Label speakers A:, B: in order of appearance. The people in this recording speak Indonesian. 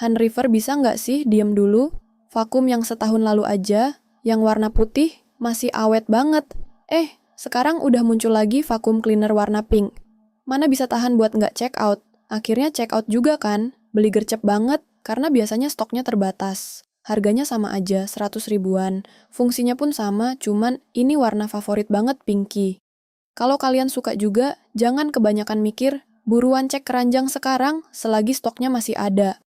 A: Han River bisa nggak sih diem dulu? Vakum yang setahun lalu aja, yang warna putih, masih awet banget. Sekarang udah muncul lagi vakum cleaner warna pink. Mana bisa tahan buat nggak check out? Akhirnya check out juga kan? Beli gercep banget, karena biasanya stoknya terbatas. Harganya sama aja, 100 ribuan. Fungsinya pun sama, cuman ini warna favorit banget pinky. Kalau kalian suka juga, jangan kebanyakan mikir, buruan cek keranjang sekarang selagi stoknya masih ada.